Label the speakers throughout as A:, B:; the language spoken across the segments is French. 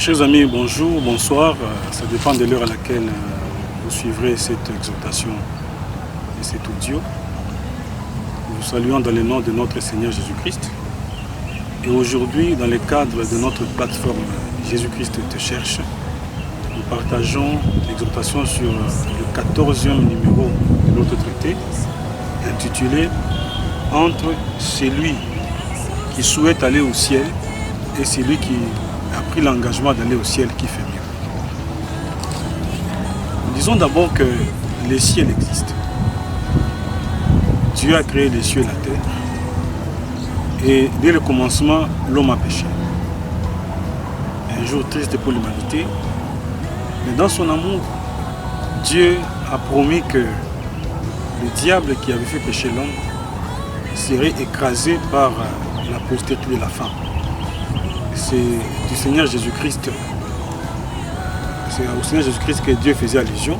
A: Chers amis, bonjour, bonsoir. Ça dépend de l'heure à laquelle vous suivrez cette exhortation et cet audio. Nous vous saluons dans le nom de notre Seigneur Jésus-Christ. Et aujourd'hui, dans le cadre de notre plateforme Jésus-Christ te cherche, nous partageons l'exhortation sur le 14e numéro de notre traité, intitulé « Entre celui qui souhaite aller au ciel et celui qui a pris l'engagement d'aller au ciel qui fait mieux ». Nous disons d'abord que le ciel existe. Dieu a créé les cieux et la terre. Et dès le commencement, l'homme a péché. Un jour triste pour l'humanité. Mais dans son amour, Dieu a promis que le diable qui avait fait pécher l'homme serait écrasé par la postérité de la femme. C'est du Seigneur Jésus-Christ. C'est au Seigneur Jésus-Christ que Dieu faisait allusion.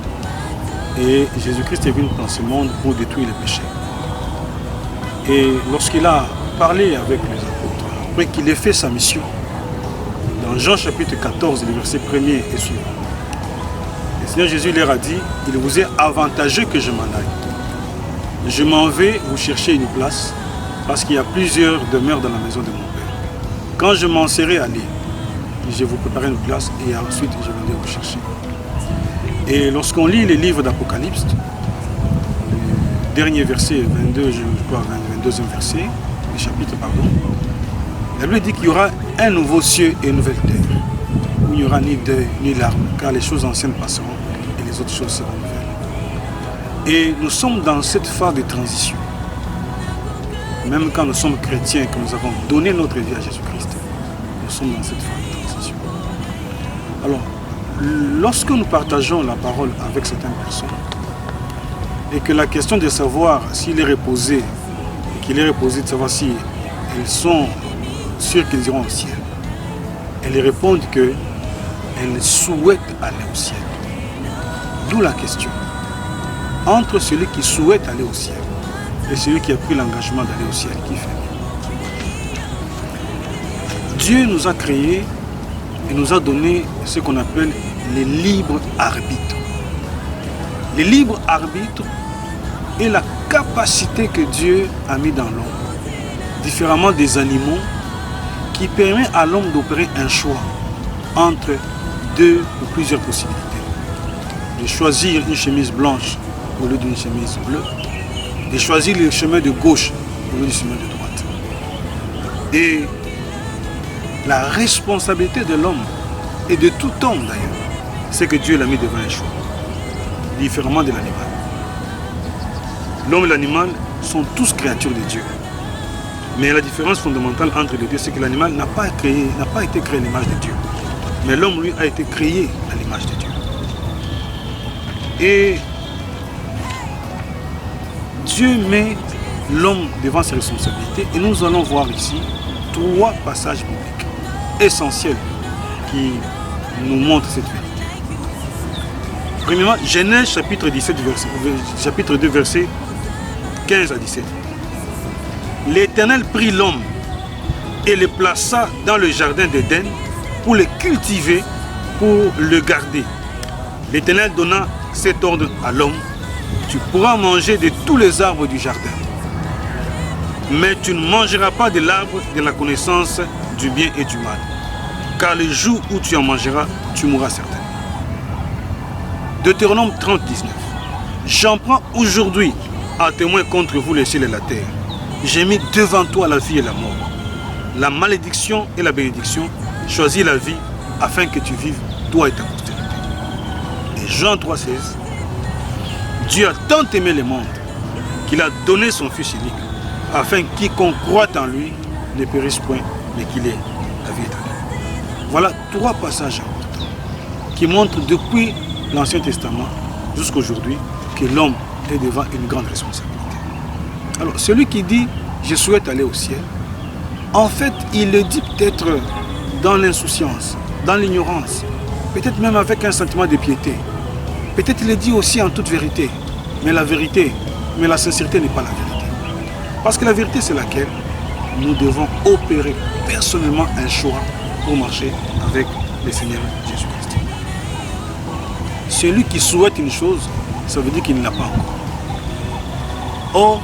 A: Et Jésus-Christ est venu dans ce monde pour détruire les péchés. Et lorsqu'il a parlé avec les apôtres, après qu'il ait fait sa mission, dans Jean chapitre 14, le verset 1er et suivant, le Seigneur Jésus leur a dit, il vous est avantageux que je m'en aille. Je m'en vais vous chercher une place, parce qu'il y a plusieurs demeures dans la maison de mon Père. Quand je m'en serai allé, je vous préparerai une place et ensuite je viendrai vous chercher. Et lorsqu'on lit les livres d'Apocalypse, le dernier verset, 22, je crois, 22e verset, le chapitre, pardon, la Bible dit qu'il y aura un nouveau ciel et une nouvelle terre, où il n'y aura ni deuil ni larmes, car les choses anciennes passeront et les autres choses seront nouvelles. Et nous sommes dans cette phase de transition. Même quand nous sommes chrétiens, que nous avons donné notre vie à Jésus-Christ, nous sommes dans cette phase de transition. Alors, lorsque nous partageons la parole avec certaines personnes, et que la question de savoir s'il est reposé, qu'il est reposé de savoir si elles sont sûres qu'ils iront au ciel, elles répondent qu'elles souhaitent aller au ciel. D'où la question. Entre celui qui souhaite aller au ciel et celui qui a pris l'engagement d'aller au ciel, qui fait mieux. Dieu nous a créés et nous a donné ce qu'on appelle les libres arbitres. Les libres arbitres est la capacité que Dieu a mis dans l'homme, différemment des animaux, qui permet à l'homme d'opérer un choix entre deux ou plusieurs possibilités. De choisir une chemise blanche au lieu d'une chemise bleue, de choisir le chemin de gauche au lieu du chemin de droite. Et la responsabilité de l'homme, et de tout homme d'ailleurs, c'est que Dieu l'a mis devant un choix, différemment de l'animal. L'homme et l'animal sont tous créatures de Dieu. Mais la différence fondamentale entre les deux, c'est que l'animal n'a pas été créé à l'image de Dieu. Mais l'homme, lui, a été créé à l'image de Dieu. Et Dieu met l'homme devant ses responsabilités. Et nous allons voir ici 3 passages bibliques essentiels qui nous montrent cette vérité. Premièrement, Genèse chapitre 2, verset 15 à 17. L'Éternel prit l'homme et le plaça dans le jardin d'Éden pour le cultiver, pour le garder. L'Éternel donna cet ordre à l'homme: tu pourras manger de tous les arbres du jardin, mais tu ne mangeras pas de l'arbre de la connaissance du bien et du mal, car le jour où tu en mangeras, tu mourras certainement. Deutéronome 30, 19. J'en prends aujourd'hui à témoin contre vous les cieux et la terre. J'ai mis devant toi la vie et la mort, la malédiction et la bénédiction. Choisis la vie afin que tu vives, toi et ta postérité. Et Jean 3, 16. Dieu a tant aimé le monde qu'il a donné son Fils unique, afin que quiconque croit en lui ne périsse point, mais qu'il ait la vie éternelle. Voilà 3 passages importants qui montrent depuis l'Ancien Testament jusqu'à aujourd'hui que l'homme est devant une grande responsabilité. Alors, celui qui dit « je souhaite aller au ciel », en fait, il le dit peut-être dans l'insouciance, dans l'ignorance, peut-être même avec un sentiment de piété. Peut-être il le dit aussi en toute vérité, mais la sincérité n'est pas la vérité. Parce que la vérité, c'est laquelle nous devons opérer personnellement un choix pour marcher avec le Seigneur Jésus-Christ. Celui qui souhaite une chose, ça veut dire qu'il ne l'a pas encore. Or,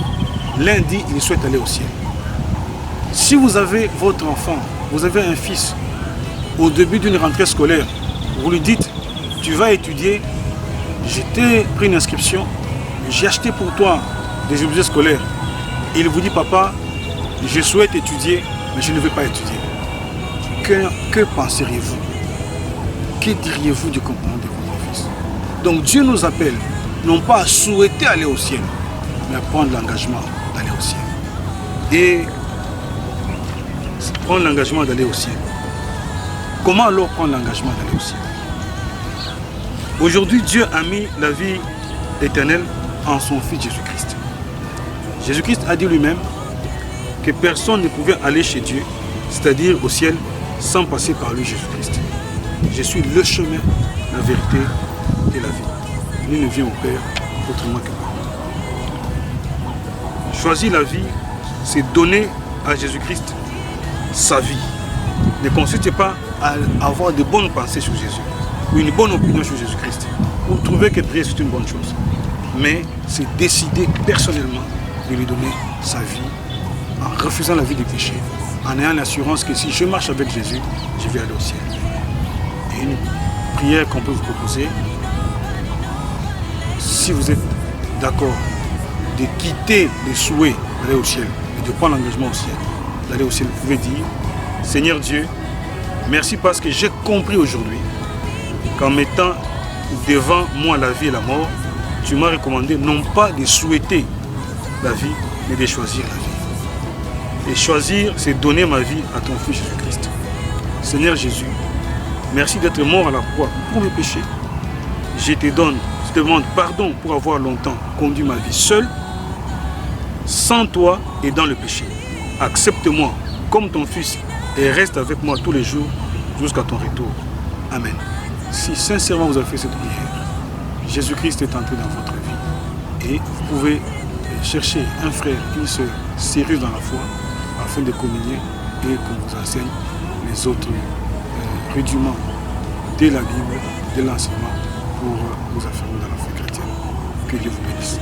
A: l'un dit, il souhaite aller au ciel. Si vous avez votre enfant, vous avez un fils, au début d'une rentrée scolaire, vous lui dites, tu vas étudier, je t'ai pris une inscription, j'ai acheté pour toi des objets scolaires. Il vous dit, papa, je souhaite étudier, mais je ne veux pas étudier. Que penseriez-vous? Que diriez-vous du comportement de votre fils? Donc Dieu nous appelle, non pas à souhaiter aller au ciel, mais à prendre l'engagement d'aller au ciel. Et prendre l'engagement d'aller au ciel. Comment alors prendre l'engagement d'aller au ciel? Aujourd'hui, Dieu a mis la vie éternelle en son Fils Jésus-Christ. Jésus-Christ a dit lui-même que personne ne pouvait aller chez Dieu, c'est-à-dire au ciel, sans passer par lui, Jésus-Christ. Je suis le chemin, la vérité et la vie. Nul ne vient au Père autrement que par moi. Choisir la vie, c'est donner à Jésus-Christ sa vie. Ne consistez pas à avoir de bonnes pensées sur Jésus, ou une bonne opinion sur Jésus-Christ, ou trouver que prier c'est une bonne chose. Mais c'est décider personnellement de lui donner sa vie, en refusant la vie du péché, en ayant l'assurance que si je marche avec Jésus, je vais aller au ciel. Et une prière qu'on peut vous proposer, si vous êtes d'accord de quitter les souhaits d'aller au ciel et de prendre l'engagement au ciel, d'aller au ciel, vous pouvez dire, Seigneur Dieu, merci parce que j'ai compris aujourd'hui qu'en mettant devant moi la vie et la mort, tu m'as recommandé non pas de souhaiter la vie, mais de choisir la vie. Et choisir, c'est donner ma vie à ton Fils Jésus-Christ. Seigneur Jésus, merci d'être mort à la croix pour mes péchés. Je te demande pardon pour avoir longtemps conduit ma vie seul, sans toi et dans le péché. Accepte-moi comme ton Fils et reste avec moi tous les jours jusqu'à ton retour. Amen. Si sincèrement vous avez fait cette prière, Jésus-Christ est entré dans votre vie et vous pouvez chercher un frère, une sœur sérieux dans la foi afin de communier et qu'on vous enseigne les autres rudiments de la Bible, de l'enseignement pour vous affirmer dans la foi chrétienne. Que Dieu vous bénisse.